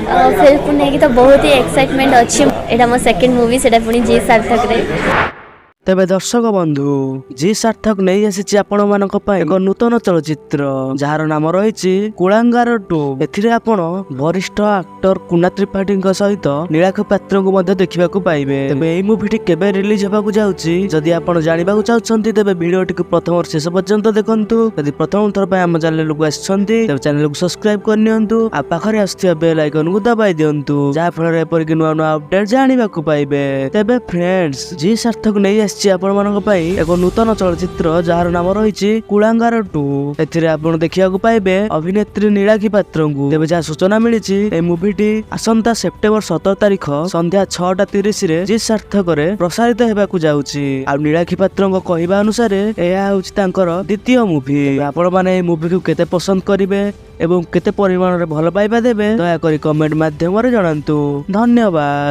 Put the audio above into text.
Film को नहीं तो बहुत ही एक्साइटमेंट अच्छी। एटा मो सेकंड मूवी सेटा पुनी जी सार्थक रे। तेबे दर्शक बंधु जी सार्थक नहीं आसी आपण मानक पई एक नूतन चलचित्र जार नाम रही कुलांगार 2। एथिरे आपण वरिष्ठ एक्टर कुना त्रिपाठी सहित नीलाक्ष पात्र को मध्य देखा पाइबे। तेबे एई मूवी केबे रिलीज होबाकू जाउची जदि आपण जानिबाकू चाहछंती तेबे वीडियो टिक प्रथम शेष पर्यंत देखंतु। यदि प्रथम थर पे हम चैनल को आछंती तेबे चैनल को सब्सक्राइब कर नियंतु आ पाखरे आस्थिया बेल आइकन को दबाई दियंतु जा फल रे पर कि नुवा नुवा अपडेट जानिबाकू पाइबे। तेबे फ्रेंड्स जी सार्थक नहीं आपण मानक पई एक नूतन चलचित्र जार नाम रही कुलांगार 2। एथिरे आपण देखिया पाइबे अभिनेत्री नीलाक्ष पात्र को। तेबे जा सूचना मिली ए मूवीटी आसंता सेप्टेम्बर 17 तारिख संध्या 6:30 रे जी सार्थक रे प्रसारित हेबाकू जाउची। आ नीलाक्ष पात्र कहवा अनुसार एहा होची तांकर द्वितीय मूवी। आपण माने ए मूवी को केते पसंद करिवे एवं केते परिमाण रे भल पाइबा देबे दया करी कमेंट माध्यम रे जणांतु। धन्यवाद।